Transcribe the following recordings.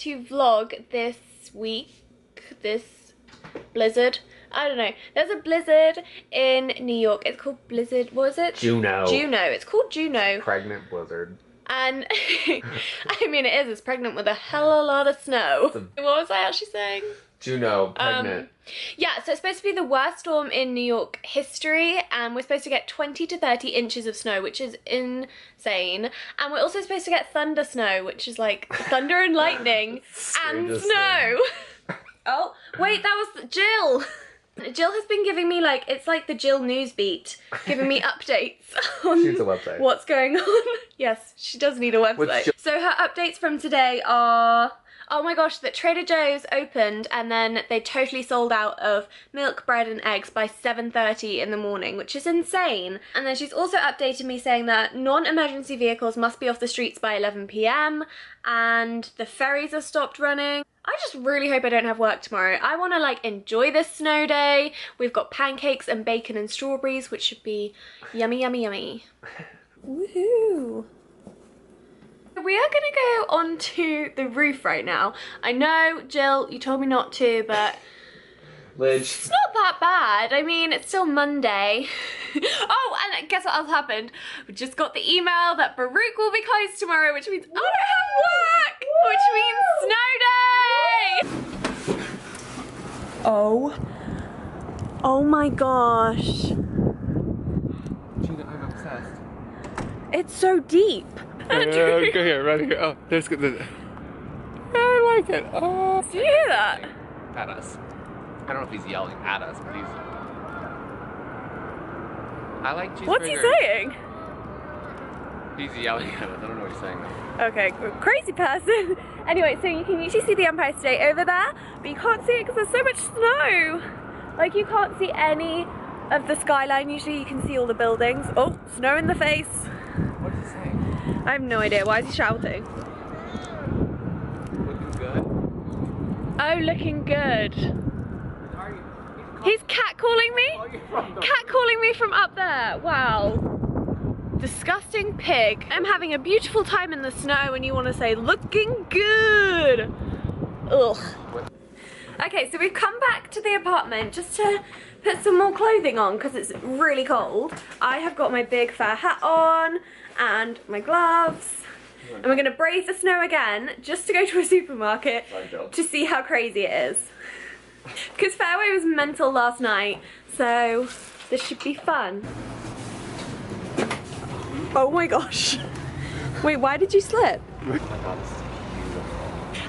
to vlog this week, this blizzard. I don't know. There's a blizzard in New York. It's called Blizzard, what is it? Juno. Juno. It's called Juno. Pregnant blizzard. And, I mean it is, it's pregnant with a hell of a lot of snow. What was I actually saying? Juno, pregnant. Yeah, so it's supposed to be the worst storm in New York history, and we're supposed to get 20 to 30 inches of snow, which is insane. And we're also supposed to get thunder snow, which is like thunder and lightning and snow. Oh, wait, that was Jill. Jill has been giving me like, it's like the Jill news beat, giving me updates on She needs a website. What's going on. Yes, she does need a website. So her updates from today are, oh my gosh, that Trader Joe's opened and then they totally sold out of milk, bread and eggs by 7:30 in the morning, which is insane. And then she's also updated me saying that non-emergency vehicles must be off the streets by 11 p.m. and the ferries have stopped running. I just really hope I don't have work tomorrow. I want to like enjoy this snow day. We've got pancakes and bacon and strawberries, which should be yummy, yummy, yummy. Woohoo! We are gonna go onto the roof right now. I know, Jill, you told me not to, but it's not that bad. I mean, it's still Monday. Oh, and guess what else happened? We just got the email that Baruch will be closed tomorrow, which means I don't have work, which means snow day. Oh my gosh. Gina, I'm obsessed. It's so deep. Go here, right here. Oh, there's good. I like it. Oh. Did you hear that? At us. I don't know if he's yelling at us, but he's. I like cheeseburger. What's he saying? He's yelling at us. I don't know what he's saying though. Okay, crazy person. Anyway, so you can usually see the Empire State over there, but you can't see it because there's so much snow. Like you can't see any of the skyline. Usually you can see all the buildings. Oh, snow in the face. What's he saying? I have no idea. Why is he shouting? Looking good. Oh, looking good. He's catcalling me? Catcalling me from up there. Wow. Disgusting pig. I'm having a beautiful time in the snow and you want to say looking good. Ugh. Okay, so we've come back to the apartment just to put some more clothing on because it's really cold. I have got my big fur hat on and my gloves. And we're gonna brave the snow again just to go to a supermarket to see how crazy it is. Because Fairway was mental last night, so this should be fun. Oh my gosh. Wait, why did you slip?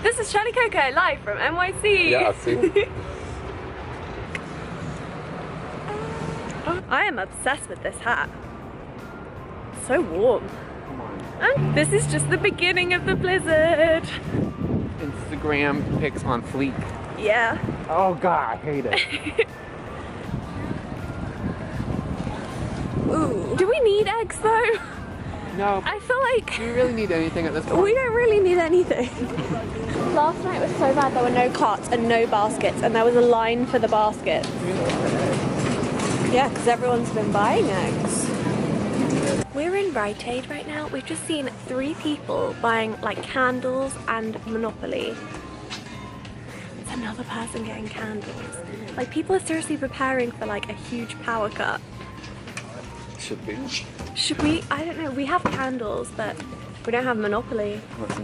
This is Shelly Coco live from NYC. Yeah, see? I am obsessed with this hat. It's so warm. Come on. And this is just the beginning of the blizzard. Instagram pics on fleek. Yeah. Oh god, I hate it. Ooh. Do we need eggs though? No. I feel like Do we really need anything at this point? we don't really need anything. Last night was so bad, there were no carts and no baskets, and there was a line for the baskets. Yeah, because everyone's been buying eggs. We're in Rite Aid right now. We've just seen 3 people buying like candles and Monopoly. It's another person getting candles. Like people are seriously preparing for like a huge power cut. Should be. Should we? I don't know. We have candles, but we don't have Monopoly.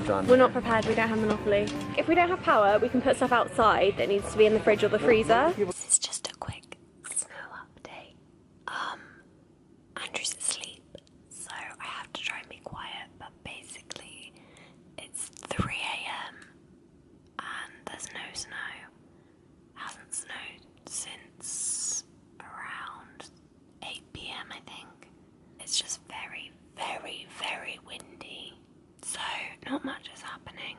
John We're not prepared. We don't have Monopoly. If we don't have power, we can put stuff outside that needs to be in the fridge or the freezer. This is just a quick snow update. Andrew's asleep, so I have to try and be quiet, but basically it's 3 a.m. and there's no snow. Hasn't snowed since around 8 p.m. I think. It's just very, very, very windy, so not much is happening.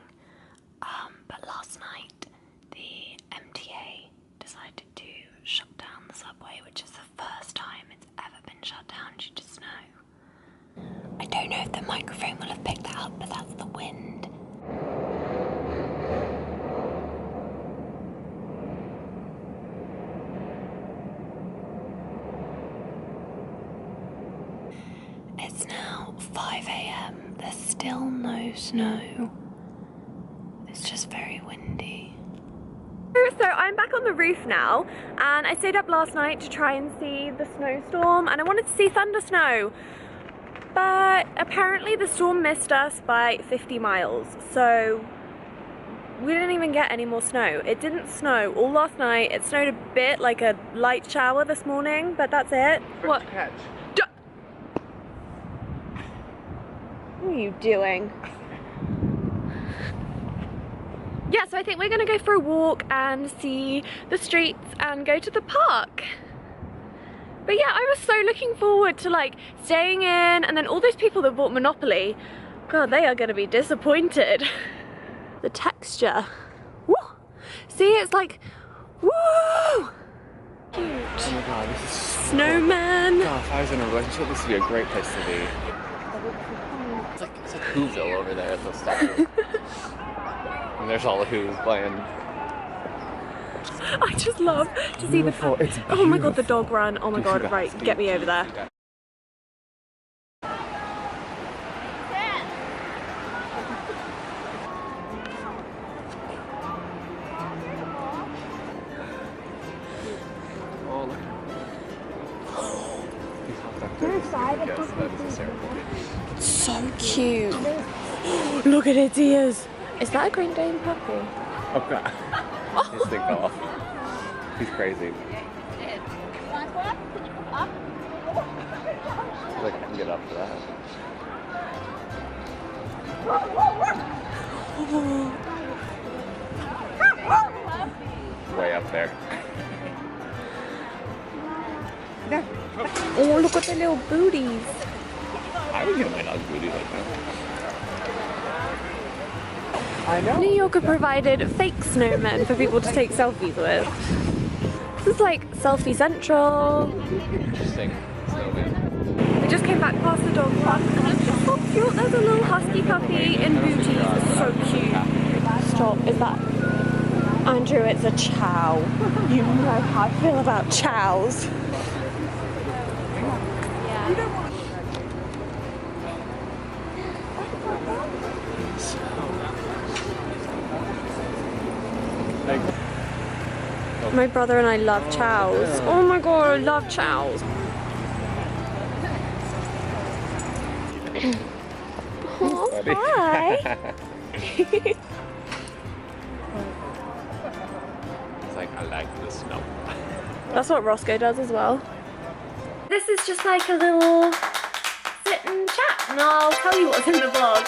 But last night the MTA decided to shut down the subway, which is the first time it's ever been shut down due to snow. I don't know if the microphone will have picked that up, but that's the wind. It's now 5 a.m. There's still no snow. It's just very So I'm back on the roof now, and I stayed up last night to try and see the snowstorm, and I wanted to see thunder snow. But apparently the storm missed us by 50 miles, so we didn't even get any more snow. It didn't snow all last night. It snowed a bit, like a light shower this morning, but that's it. What? What are you doing? Yeah, so I think we're gonna go for a walk and see the streets and go to the park. But yeah, I was so looking forward to like staying in, and then all those people that bought Monopoly, God, they are gonna be disappointed. The texture. Woo! See, it's like, woo! Cute. Oh my god, this is so snowman. God, if I was in a relationship, this would be a great place to be. It's like Whoville over there at the statue. And there's all the Who's playing. I just love to see the... Oh my god, the dog run. Oh my god, right, get me over there. So cute. Look at its ears. Is that a Great Dane puppy? Oh god. He's big off. He's crazy. Like I can get up to that. Way up there. Oh, look at the little booties. I would get my dog booty like that. I know. New Yorker provided fake snowmen for people to take selfies with. This is like selfie central. Interesting snowman. We just came back past the dog park and it's just so cute. There's a little husky puppy in booties. It's so cute. Stop. Is that... Andrew, it's a chow. You know how I feel about chows. My brother and I love chows. Oh my god, I love chows. Oh, hi. It's like, I like the snow. That's what Roscoe does as well. This is just like a little sit and chat, and I'll tell you what's in the vlog.